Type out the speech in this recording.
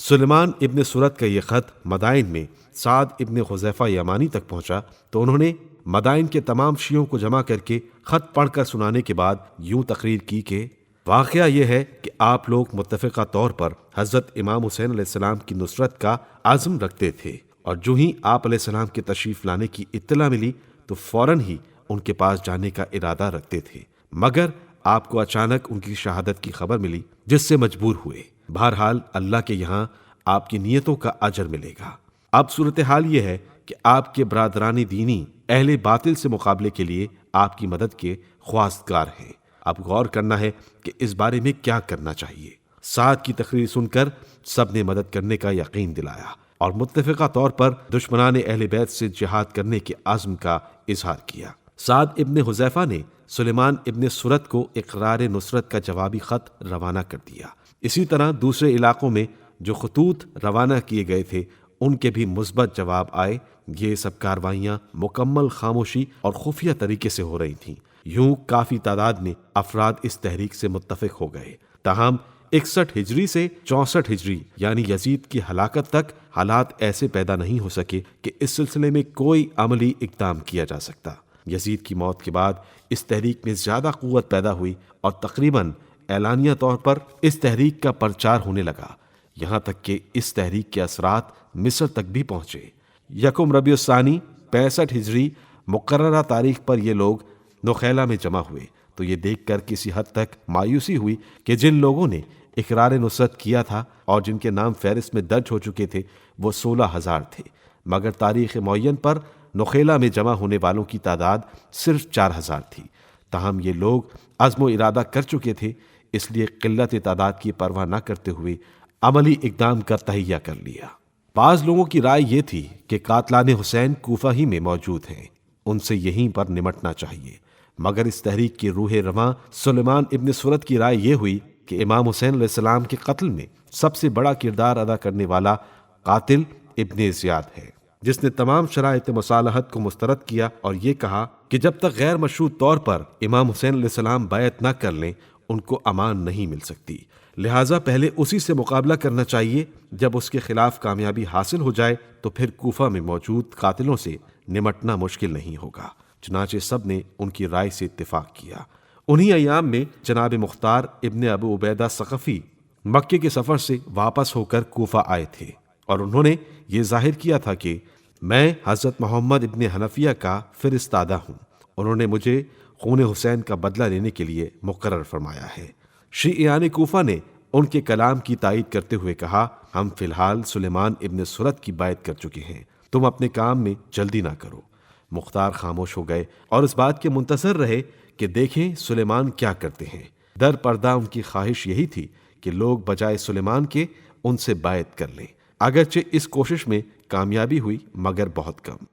سلیمان ابن سرد کا یہ خط مدائن میں سعد ابن حذیفہ یمانی تک پہنچا تو انہوں نے مدائن کے تمام شیعوں کو جمع کر کے خط پڑھ کر سنانے کے بعد یوں تقریر کی کہ واقعہ یہ ہے کہ آپ لوگ متفقہ طور پر حضرت امام حسین علیہ السلام کی نصرت کا عزم رکھتے تھے، اور جو ہی آپ علیہ السلام کے تشریف لانے کی اطلاع ملی تو فوراً ہی ان کے پاس جانے کا ارادہ رکھتے تھے، مگر آپ کو اچانک ان کی شہادت کی خبر ملی جس سے مجبور ہوئے۔ بہرحال اللہ کے یہاں آپ کی نیتوں کا اجر ملے گا۔ اب صورتحال یہ ہے کہ آپ کے برادران دینی اہل باطل سے مقابلے کے لیے آپ کی مدد کے خواستگار ہیں۔ اب غور کرنا ہے کہ اس بارے میں کیا کرنا چاہیے۔ سعد کی تقریر سن کر سب نے مدد کرنے کا یقین دلایا اور متفقہ طور پر دشمنان اہل بیت سے جہاد کرنے کے عزم کا اظہار کیا۔ سعد ابن حذیفہ نے سلیمان ابن سرد کو اقرار نصرت کا جوابی خط روانہ کر دیا۔ اسی طرح دوسرے علاقوں میں جو خطوط روانہ کیے گئے تھے ان کے بھی مثبت جواب آئے۔ یہ سب کاروائیاں مکمل خاموشی اور خفیہ طریقے سے ہو رہی تھیں۔ یوں کافی تعداد میں افراد اس تحریک سے متفق ہو گئے۔ تاہم 61 ہجری سے 64 ہجری یعنی یزید کی ہلاکت تک حالات ایسے پیدا نہیں ہو سکے کہ اس سلسلے میں کوئی عملی اقدام کیا جا سکتا۔ یزید کی موت کے بعد اس تحریک میں زیادہ قوت پیدا ہوئی اور تقریباً اعلانیہ طور پر اس تحریک کا پرچار ہونے لگا، یہاں تک کہ اس تحریک کے اثرات مصر تک بھی پہنچے۔ 1 ربیع الثانی 65 ہجری مقررہ تاریخ پر یہ لوگ نخیلہ میں جمع ہوئے تو یہ دیکھ کر کسی حد تک مایوسی ہوئی کہ جن لوگوں نے اقرار نصرت کیا تھا اور جن کے نام فہرست میں درج ہو چکے تھے وہ 16,000 تھے، مگر تاریخ معین پر نخیلہ میں جمع ہونے والوں کی تعداد صرف 4,000 تھی۔ تاہم یہ لوگ عزم و ارادہ کر چکے تھے، اس لیے قلت تعداد کی پرواہ نہ کرتے ہوئے عملی اقدام کا تہیہ کر لیا۔ بعض لوگوں کی رائے یہ تھی کہ قاتلان حسین کوفہ ہی میں موجود ہیں، ان سے یہیں پر نمٹنا چاہیے، مگر اس تحریک کی روح رواں سلیمان ابن سرد کی رائے یہ ہوئی کہ امام حسین علیہ السلام کے قتل میں سب سے بڑا کردار ادا کرنے والا قاتل ابن زیاد ہے، جس نے تمام شرائط مصالحت کو مسترد کیا اور یہ کہا کہ جب تک غیر مشروط طور پر امام حسین علیہ السلام بیعت نہ کر لیں ان کو امان نہیں مل سکتی، لہٰذا پہلے اسی سے مقابلہ کرنا چاہیے، جب اس کے خلاف کامیابی حاصل ہو جائے تو پھر کوفہ میں موجود قاتلوں سے نمٹنا مشکل نہیں ہوگا۔ چنانچہ سب نے ان کی رائے سے اتفاق کیا۔ انہی ایام میں جناب مختار ابن ابو عبیدہ ثقفی مکے کے سفر سے واپس ہو کر کوفہ آئے تھے اور انہوں نے یہ ظاہر کیا تھا کہ میں حضرت محمد ابن حنفیہ کا فرستادہ ہوں، انہوں نے مجھے خون حسین کا بدلہ لینے کے لیے مقرر فرمایا ہے۔ شیعیان کوفہ نے ان کے کلام کی تائید کرتے ہوئے کہا، ہم فی الحال سلیمان ابن سرد کی بیعت کر چکے ہیں، تم اپنے کام میں جلدی نہ کرو۔ مختار خاموش ہو گئے اور اس بات کے منتظر رہے کہ دیکھیں سلیمان کیا کرتے ہیں۔ در پردہ ان کی خواہش یہی تھی کہ لوگ بجائے سلیمان کے ان سے بیعت کر لیں، اگرچہ اس کوشش میں کامیابی ہوئی مگر بہت کم۔